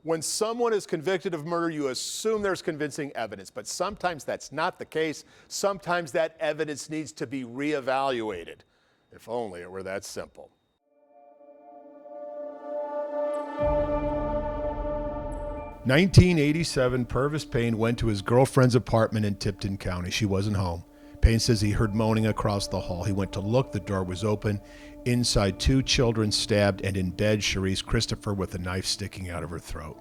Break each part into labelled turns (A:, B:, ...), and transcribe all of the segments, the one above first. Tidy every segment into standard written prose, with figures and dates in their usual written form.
A: When someone is convicted of murder, you assume there's convincing evidence, but sometimes that's not the case. Sometimes that evidence needs to be reevaluated. If only it were that simple. In 1987, Purvis Payne went to his girlfriend's apartment in Tipton County. She wasn't home. Payne says he heard moaning across the hall. He went to look, the door was open. Inside, 2 children stabbed, and in bed, Cherise Christopher with a knife sticking out of her throat.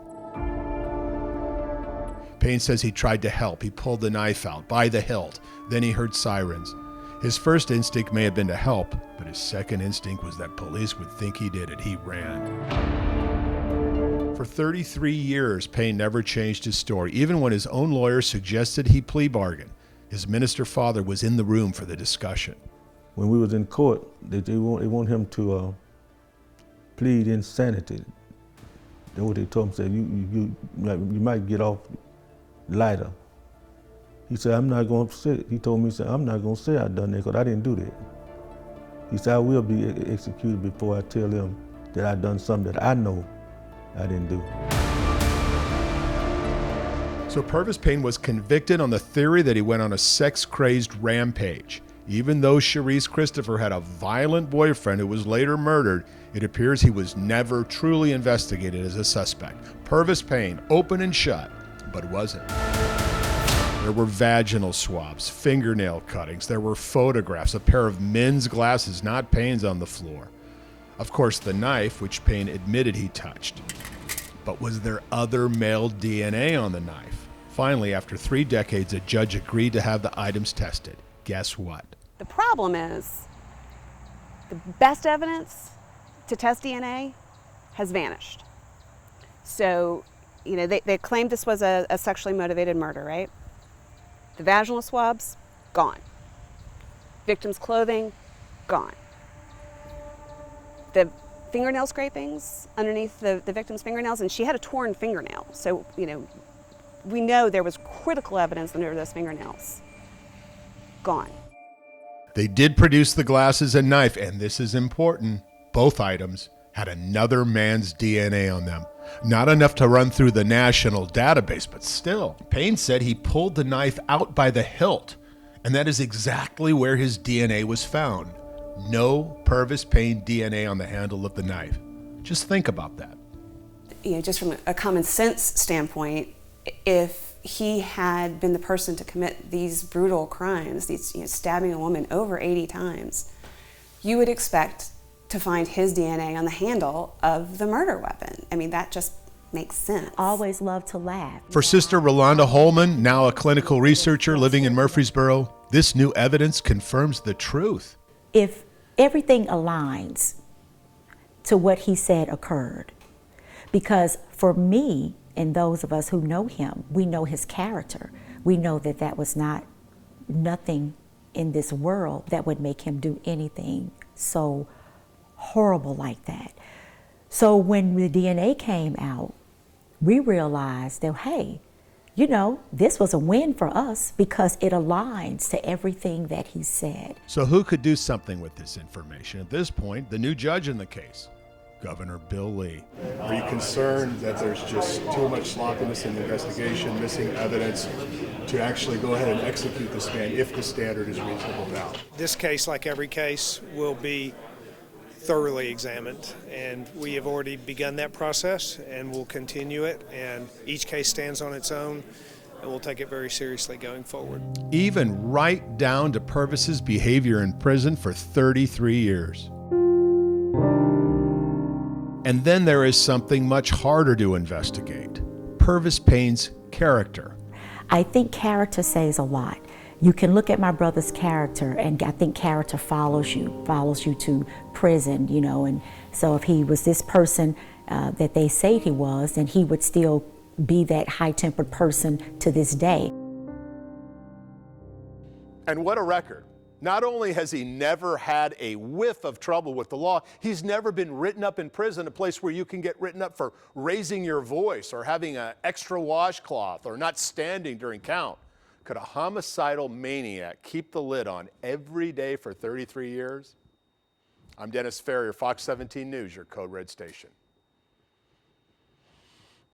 A: Payne says he tried to help. He pulled the knife out by the hilt. Then he heard sirens. His first instinct may have been to help, but his second instinct was that police would think he did it. He ran. For 33 years, Payne never changed his story, even when his own lawyer suggested he plea bargain. His minister father was in the room for the discussion.
B: When we was in court, they want him to plead insanity. That's what they told him. Said you might get off lighter. He said, I'm not going to say. He told me, he said, I'm not going to say I done that because I didn't do that. He said, I will be executed before I tell them that I done something that I know I didn't do.
A: So Purvis Payne was convicted on the theory that he went on a sex-crazed rampage. Even though Cherise Christopher had a violent boyfriend who was later murdered, it appears he was never truly investigated as a suspect. Purvis Payne, open and shut, but wasn't. There were vaginal swabs, fingernail cuttings, there were photographs, a pair of men's glasses, not Payne's, on the floor. Of course, the knife, which Payne admitted he touched. But was there other male DNA on the knife? Finally, after 3 decades, a judge agreed to have the items tested. Guess what?
C: The problem is the best evidence to test DNA has vanished. So, they claimed this was a sexually motivated murder, right? The vaginal swabs, gone. Victim's clothing, gone. The fingernail scrapings underneath the victim's fingernails, and she had a torn fingernail. So, we know there was critical evidence under those fingernails. Gone.
A: They did produce the glasses and knife, and this is important. Both items had another man's DNA on them. Not enough to run through the national database, but still. Payne said he pulled the knife out by the hilt, and that is exactly where his DNA was found. No Purvis Payne DNA on the handle of the knife. Just think about that.
C: Just from a common sense standpoint, if he had been the person to commit these brutal crimes, these stabbing a woman over 80 times, you would expect to find his DNA on the handle of the murder weapon. I mean, that just makes sense.
D: Always love to laugh.
A: For Sister Rolanda Holman, now a clinical researcher living in Murfreesboro, this new evidence confirms the truth.
D: If everything aligns to what he said occurred, because for me, and those of us who know him, we know his character. We know that that was nothing in this world that would make him do anything so horrible like that. So when the DNA came out, we realized that, hey, this was a win for us because it aligns to everything that he said.
A: So who could do something with this information? At this point, the new judge in the case, Governor Bill Lee. Are you concerned that there's just too much sloppiness in the investigation, missing evidence to actually go ahead and execute this man if the standard is reasonable doubt?
E: This case, like every case, will be thoroughly examined, and we have already begun that process and we'll continue it, and each case stands on its own and we'll take it very seriously going forward.
A: Even right down to Purvis's behavior in prison for 33 years. And then there is something much harder to investigate. Purvis Payne's character.
D: I think character says a lot. You can look at my brother's character, and I think character follows you to prison, and so if he was this person that they say he was, then he would still be that high-tempered person to this day.
A: And what a record. Not only has he never had a whiff of trouble with the law, he's never been written up in prison, a place where you can get written up for raising your voice or having an extra washcloth or not standing during count. Could a homicidal maniac keep the lid on every day for 33 years? I'm Dennis Ferrier, Fox 17 News, your Code Red station.